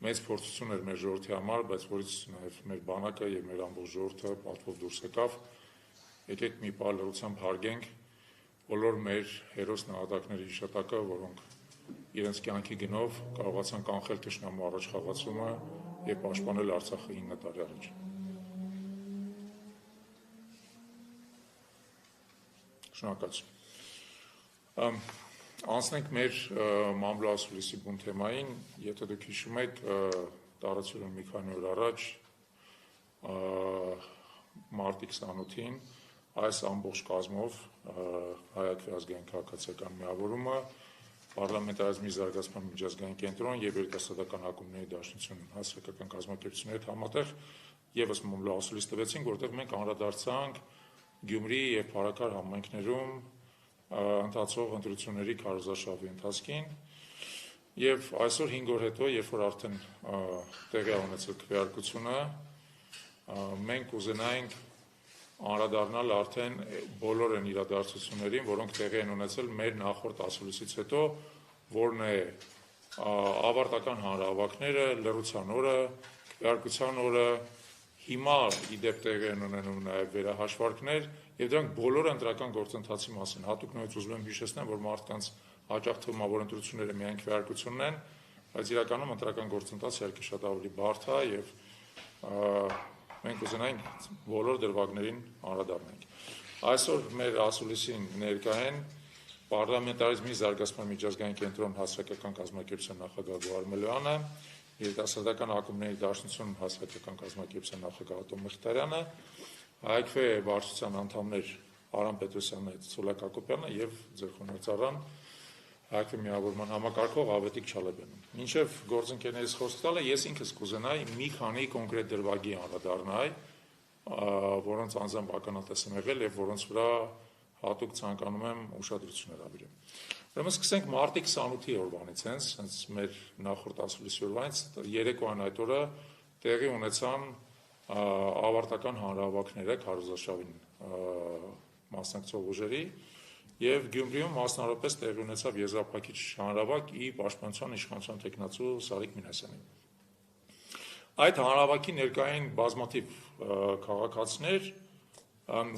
մեծ փորձություն էր մեր ժողովրդի համար, բայց որից նաև մեր բանակը եւ մեր ամբողջ ժողովուրդը պատվով դուրս եկավ։ Եկեք մի պահ լրությամբ հարգենք բոլոր մեր հերոս նահատակների հիշատակը, որոնք իրենց կյանքի գնով կարողացան կանխել թշնամու առաջխաղացումը եւ պաշտպանել Արցախը 9 տարի առաջ։ Շնորհակալություն։ Անցնենք մեր մամլոասուլիսի բուն թեմային, եթե դուք հիշում եք, տարածել մի քանի օր առաջ մարտի 28-ին այս ամբողջ կազմով Հայ ազգային քաղաքացիական միավորումը Պարլամենտարիզմի զարգացման միջազգային կենտրոն եւ երիտասարդական ակումբների դաշնություն հասարակական կազմակերպությունների հետ համատեղ եւս մամլոասուլիս տվեցինք, որտեղ մենք անդրադարձանք Գյումրի եւ Փարաքար համայնքներում ընթացող ընտրությունների քարոզարշավի ընթացքին եւ այսօր 5 օր հետո, երբ որ արդեն տեղի ունեցել քվեարկությունը, մենք կուզենայինք անդրադառնալ արդեն բոլոր այն իրադարձություններին, որոնք տեղի են ունեցել մեր նախորդ ասուլիսից հետո, որն է ավարտական հանրահավաքները, լռության օրը, քվեարկության օրը, հիմա իդեպ տեղի են ունենում նաև վերահաշվարկներ եւ դրանք բոլոր ընտրական գործընթացի մասին։ Հատուկ նույնիսկ ուզում եմ հիշեցնել, որ մարդկանց հաճախ թվում է, որ ընտրությունները միայն քվեարկությունն են, բայց իրականում ընտրական գործընթացը իհարկե շատ ավելի բարդ է եւ մենք կուզենայինք բոլոր դրվագներին անդրադառնալ։ Այսօր մեր ասուլիսին ներկա են Պարլամենտարիզմի զարգացման միջազգային կենտրոն հասարակական կազմակերպության նախագահ Գոհար Մելոյանը, երիտասարդական ակումբների դաշնություն հասարակական կազմակերպության նախագահ Ատոմ Մխիթարյանը, Հայքվե վարչության անդամներ Արամ Պետրոսյանը, Սոլակ Հակոբյանը եւ ձեր խորհրդարան Հայքվե միավորման համակարգող Ավետիք Չալեբյանը։ Մինչև գործընկերներից խոսք տալը, ես ինքս կուզենայի մի քանի կոնկրետ դրվագի անդրադառնալ, որոնց անձամբ ականատես եմ եղել եւ որոնց վրա հատուկ ցանկանում եմ ուշադրություն հրավիրել։ Ուրեմն սկսենք մարտի 28-ի օրվանից, հենց մեր նախորդ ասուլիսի օրվանից, երեկոյան այդ օրը տեղի ունեցան ավարտական հանրահավաքները քարոզարշավին մասնակցող ուժերի եւ Գյումրիում մասնավորապես տեղի ունեցավ եզրափակիչ հանրահավաք ի պաշտպանության իշխանության տեխնացու Սարիկ Մինասյանի։ Այդ հանրահավաքի ներկա էին բազմաթիվ քաղաքացիներ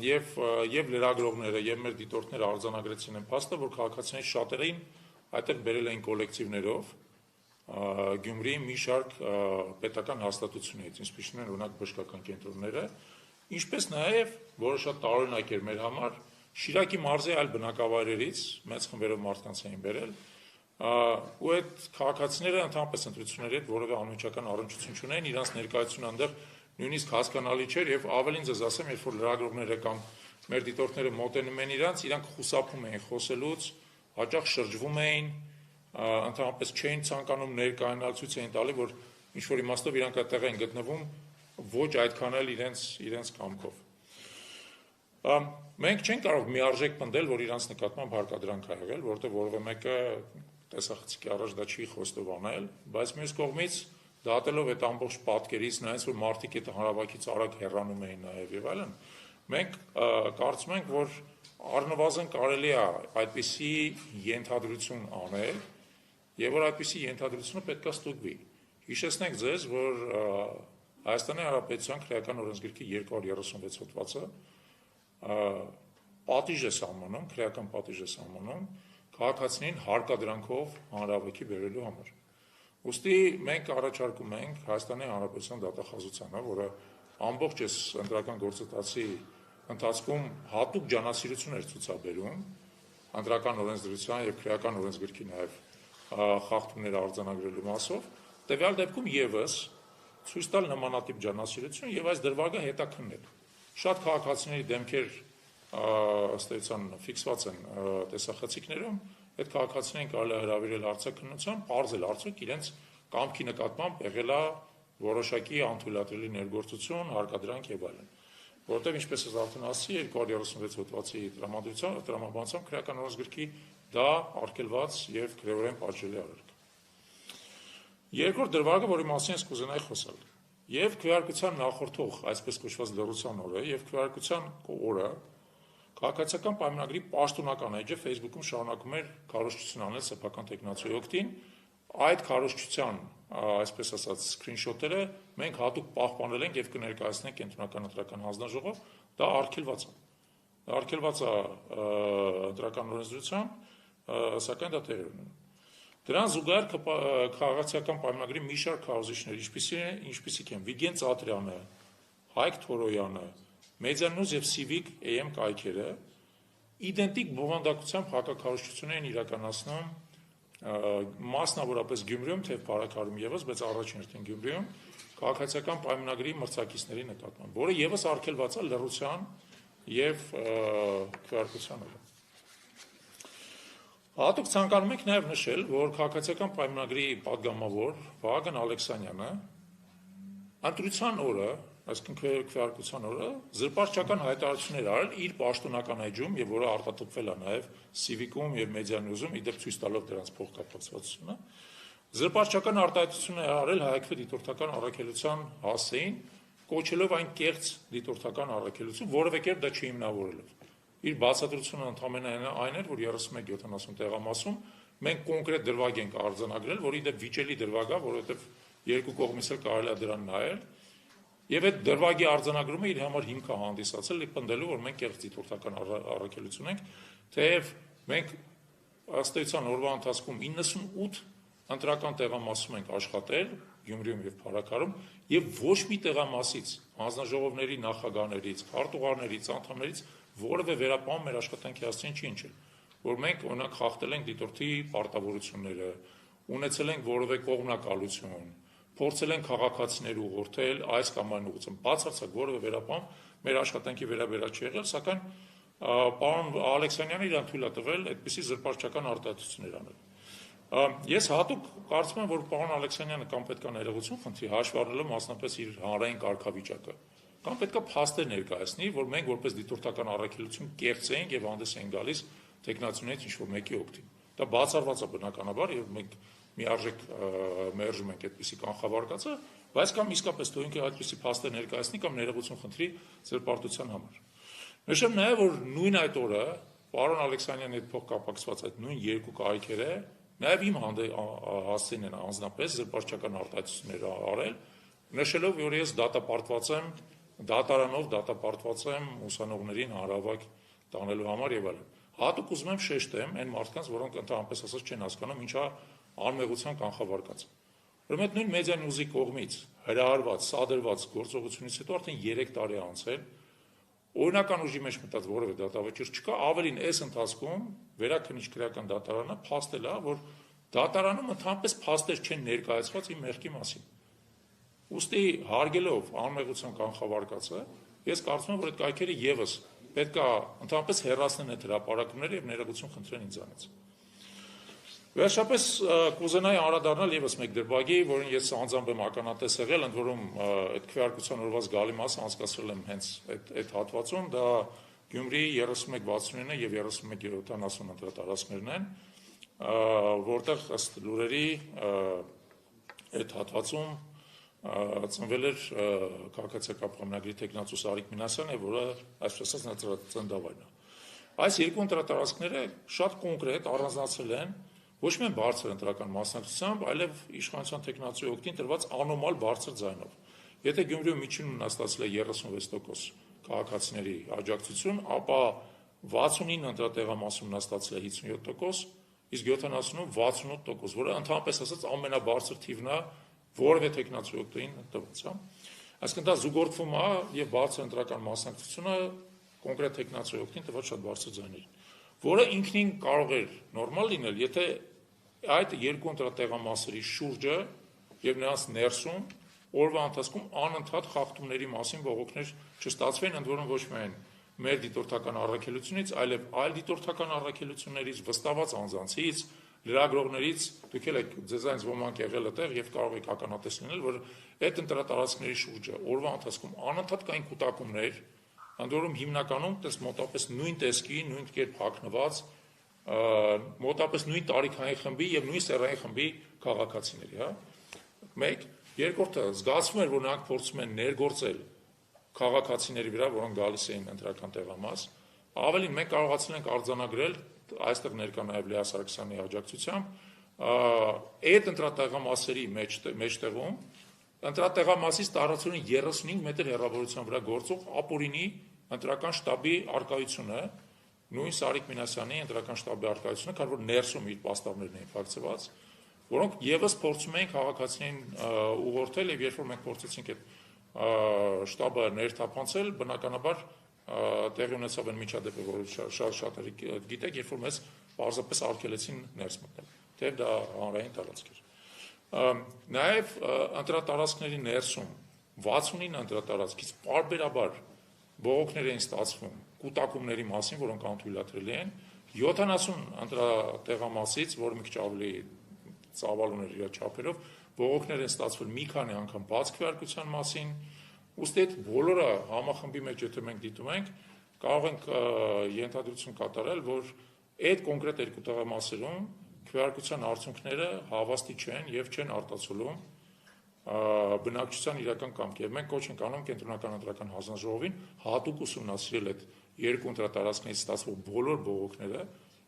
եւ լրագրողները եւ մեր դիտորդները արձանագրեցին այն փաստը, որ քաղաքացիների շատերին այդտեղ բերել էին կոլեկտիվներով Գյումրիի մի շարք պետական հաստատություններից, ինչպիսին են օրինակ բժշկական կենտրոնները, ինչպես նաեւ որը շատ տարօրինակ էր մեր համար, Շիրակի մարզի այլ բնակավայրերից մեծ խմբերով մարդկանց էին բերել, ու այդ քաղաքացիները ընդհանրապես ընտրությունների հետ որևէ անմիջական առնչություն չունեն, իրանց ներկայությունը այնտեղ նույնիսկ հասկանալի չէր եւ ավելին ձեզ ասեմ, երբ որ լրագրողները կամ մեր դիտորդները մոտենում են իրանք խուսափում էին խոսելուց, հաճախ շրջվում էին, ընդհանրապես չէին ցանկանում ներկայանալ, ցույց էին տալի, որ ինչ որ իմաստով իրանք այդտեղ են գտնվում ոչ այդքան էլ իրենց կամքով։ Մենք չենք կարող միարժեք պնդել, որ իրանց նկատմամբ հարկադրանք է եղել, որովհետեւ որևէ մեկը տեսախցիկի առաջ դա չի խոստովանել, բայց մյուս կողմից դատելով այդ ամբողջ պատկերից, նայած որ մարդիկ այդ հանրահավաքից արագ հեռանում էին նաեւ եւ այլն, մենք կարծում ենք, որ առնվազն կարելի է այդպիսի ենթադրություն անել եւ որ այդպիսի ենթադրությունը պետք է ստուգվի։ Հիշեցնենք ձեզ, որ Հայաստանի Հանրապետության քրեական օրենսգրքի 236 հոդվածը պատիժ է սահմանում, քրեական պատիժ է սահմանում քաղաքացիներին հարկադրանքով հանրահավաքի բերելու համար։ Ուստի մենք առաջարկում ենք Հայաստանի Հանրապետության դատախազությանը, որը ամբողջ այս ընտրական գործընթացի ընթացքում հատուկ ջանասիրություն էր ցուցաբերում ընտրական օրենսդրության եւ քրեական օրենսգրքի նաեւ խախտումներ արձանագրելու մասով, տվյալ դեպքում եւս ցույց տալ նմանատիպ ջանասիրություն եւ այս դրվագը հետաքննել։ Շատ քաղաքացիների դեմքեր ըստ էության ֆիքսված են տեսախցիկներում, այդ քաղաքացիներին կարելի է հրավիրել հարցաքննության, պարզել արդյոք իրենց կամքի նկատմամբ եղել է որոշակի անթույլատրելի ներգործություն, հարկադրանք եւ այլն։ Որովհետեւ ինչպես ես արդեն ասացի, 236 հոդվածի տրամաբանությամբ քրեական օրենսգրքի դա արգելված եւ քրեորեն պատժելի արարք։ Երկրորդ դրվագը, որի մասին ես կուզենայի խոսալ, եւ քվեարկության նախորդող, այսպես կոչված լռության օրը եւ քվեարկության օրը քաղաքացիական պայմանագրի պաշտոնական էջը Facebook-ում շարունակում էր քարոզչություն անել սեփական տեխնացուի օգտին, այդ քարոզչության այսպես ասած սկրինշոթերը մենք հատուկ պահպանել ենք եւ կներկայացնենք Կենտրոնական ընտրական հանձնաժողով, դա արգելված է։ Դա արգելված է ընտրական օրենսդրությամբ, սակայն դա տեղի ունի։ Դրան զուգահեռ քաղաքացիական պայմանագրի մի շարք քարոզիչներ, ինչպիսիք են Վիգեն Ծատրյանը, Հայկ Թորոյանը, Մեդիանյուզ եւ Civic AM կայքերը իդենտիկ բովանդակությամբ հակակարողություն են իրականացնում մասնավորապես Գյումրիում, թեև Փարաքարում եւս, բայց առաջին հերթին Գյումրիում քաղաքացիական պայմանագրի մրցակիցների նկատմամբ, որը եւս արգելված է լռության եւ քվեարկության օրը։ Հատուկ ցանկանում ենք նաեւ նշել, որ քաղաքացիական պայմանագրի падգամավոր Վահագն Ալեքսանյանը ընտրության օրը, այսինքն քվեարկության օրը, զրպարտչական հայտարարություններ արել իր պաշտոնական էջում եւ որը արտադրվել է նաեւ Civic-ում եւ Մեդիանյուզում, իդեպ ցույց տալով դրանց փոխկապակցվածությունը, զրպարտչական արտահայտություններ արել հայկվի դիտորդական առաքելության հասցեին, կոչելով այն կեղծ դիտորդական առաքելություն, որևէ կերպ դա չհիմնավորելով։ Իր բացատրությունը ընդհանրապես այն էր, որ 31-70 տեղամասում մենք կոնկրետ դրվագ ենք արձանագրել, որի դեպ վիճելի դրվագ է, որովհետև երկու կողմից էլ կարելի է դրան նայել, եւ այդ դրվագի արձանագրումը իր համար հիմք է հանդիսացել պնդելու, որ մենք կեղծ դիտորդական առաքելություն ենք, թեև մենք ըստ էության օրվա ընթացքում 98 ընտրական տեղամասում ենք աշխատել Գյումրիում եւ Փարաքարում եւ ոչ մի տեղամասից հանձնաժողովների նախագահներից, քարտուղարներից, անդամներից որևէ վերապահում մեր աշխատանքի հասցեն չի ընչել, որ մենք օրինակ խախտել ենք դիտորդի պարտավորությունները, ունեցել ենք որևէ կողմնակալություն, փորձել ենք քաղաքացիներ ուղղորդել այս կամ այն ուղղությամբ, բացարձակ որևէ վերապահում մեր աշխատանքի վերաբերած չի եղել, սակայն պարոն Ալեքսանյանը իրան թույլ է տվել այդպիսի զրպարտչական արտահայտություններ անել։ Ես հատուկ կարծում եմ, որ պարոն Ալեքսանյանը կամ պետք է ներողություն խնդրի հաշվի առնելով մասնապես իր հանրային կարգավիճակը, կամ պետք է փաստեր ներկայացնի, որ մենք որպես դիտորդական առաքելություն կեղծ ենք եւ հանդես են գալիս տեխնացուներից ինչ-որ մեկի օգտին։ Դա բացառված է բնականաբար եւ մենք միարժեք մերժում ենք այդպիսի կանխավարկածը, բայց կամ իսկապես թող ինքը այդպիսի փաստեր ներկայացնի կամ ներողություն խնդրի զրպարտության համար։ Նշեմ նաեւ, որ նույն այդ օրը պարոն Ալեքսանյանի հետ փոխկապակցված այդ նույն երկու կայքերը նաեւ իմ հասցեին են անձնապես զրպարտչական արտահայտություններ արել, նշելով, որ ես դատապարտված եմ, դատարանով դատապարտված եմ ուսանողներին հանրավայք տանելու համար եւ այլն։ Հատուկ ուզում եմ շեշտեմ այն մարդկանց, որոնք ընդհանրապես ասած չեն հասկանում ինչա անմեղության կանխավարկած։ Ուրեմն այդ նույն Մեդիանյուզի կողմից հրահարված, սադրված գործողությունից հետո արդեն 3 տարի անցել, օրինական ուժի մեջ մտած որևէ դատավճիռ չկա, ավելին այս ընթացքում վերաքննիչ քրեական դատարանը փաստել է, որ դատարանում ընդհանրապես փաստեր չեն ներկայացված իմ մեղքի մասին։ Ուստի հարգելով անմեղության կանխավարկածը, ես կարծում եմ, որ այդ կայքերը եւս պետք է ընդհանրապես հեռացնեն այդ հրապարակումները եւ ներողություն խնդրեն ինձանից։ Վերջապես կուզենայի անդրադառնալ եւս մեկ դրվագի, որին ես անձամբ եմ ականատես եղել, ընդ որում այդ քվեարկության օրվա զգալի մասը անցկացրել եմ հենց այդ հատվածում, դա Գյումրիի 3169 եւ 3170 ընտրատարածքներն են, որտեղ ըստ լուրերի այդ հատվածում ծնվել էր քաղաքացիական պայմանագրի տեխնացու Սարիկ Մինասյանը, որը այսպես ասած ծննդավայրն է։ Այս երկու ընտրատարածքները շատ կոնկրետ առանձնացել են ոչ միայն բարձր ընտրական մասնակցությամբ, այլև իշխանության տեխնացուի օգտին տրված անոմալ բարձր ձայնով։ Եթե Գյումրիում միջինում ստացել է 36% քաղաքացիների աջակցություն, ապա 69 ընտրատեղամասում ստացել է 57%, իսկ 70-ում 68%, որը ընդհանրապես ասած ամենաբարձր թիվն է որևէ տեխնացուի օգտին տված։ Այսինքն դա զուգորդվում է եւ բարձր ընտրական մասնակցությունը կոնկրետ տեխնացուի օգտին տված շատ բարձր ձայներ, որը ինքնին կարող էր նորմալ լինել, եթե այդ երկու ընտրատեղամասերի շուրջը եւ նրանց ներսում օրվա ընթացքում անընդհատ խախտումների մասին բողոքներ չստացվեն, ընդ որում ոչ միայն մեր դիտորդական առաքելությունից, այլև այլ դիտորդական առաքելություններից, վստահված անձանցից, լրագրողներից, դուք էլ եք ձեզանից ոմանք եղել այդտեղ եւ կարող եք ականատես լինել, որ այդ ընտրատարածքների շուրջը օրվա ընթացքում անընդհատ կային կուտակումներ, ընդ որում հիմնականում տես մոտապես նույն տեսքի, նույն կերպ հագնված, մոտապես նույն տարիքային խմբի եւ նույն սեռային խմբի քաղաքացիների, հա։ Մեկ, երկրորդը զգացվում էր, որ նրանք փորձում են ներգործել քաղաքացիների վրա, որոնք գալիս էին ընտրական տեղամաս, ավելին մենք կարողացել ենք արձանագրել այստեղ ներկա նաև Լեա Սարգսյանի աջակցությամբ, այդ ընտրատեղամասերի մեջտեղում ընտրատեղամասից տարածորեն 35 մետր հեռավորության վրա գործող ապօրինի ընտրական շտաբի արկայությունը, նույն Սարիկ Մինասյանի ընտրական շտաբի արկայությունը, քանի որ ներսում իր պաստառներն էին փակցված, որոնք եւս փորձում էին քաղաքացիներին ուղղորդել, եւ երբ որ մենք փորձեցինք այդ շտաբը ներթափանցել, բնականաբար տեղի ունեցավ այն միջադեպը, որը շատ գիտեք, երբ որ մեզ պարզապես արգելեցին ներս մտնել, թե դա հանրային տարածք էր։ Նաև ընտրատարածքների ներսում 69 ընտրատարածքից պարբերաբար բողոքներ էին ստացվում կուտակումների մասին, որոնք անթույլատրելի են, 70 ընտրատեղամասից, որը մի քիչ ավելի ծավալուն էր իր չափերով, բողոքներ են ստացվել մի քանի անգամ բաց քվեարկության մասին, ուստի այդ բոլորը համախմբի մեջ, եթե մենք դիտում ենք, կարող ենք ենթադրություն կատարել, որ այդ կոնկրետ երկու տեղամասերում քվեարկության արդյունքները հավաստի չեն եւ չեն արտացոլում բնակչության իրական կամքը։ Եվ մենք կոչ ենք անում կենտրոնական ընտրական հանձնաժողովին հատուկ ուսումնասիրել այդ երկու ընտրատարածքներից ստացվող բոլոր բողոքները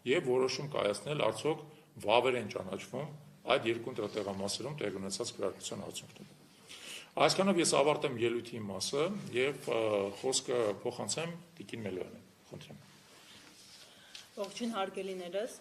եւ որոշում կայացնել արդյոք վավեր են ճանաչվում այդ երկու ընտրատեղամասերում տեղի ունեցած քվեարկության արդյունքները։ Այսքանով ես ավարտեմ ելույթի մասը եւ խոսքը փոխանցեմ Տիկին Մելոյանին։ Խնդրեմ։ Ողջույն հարգելիներս,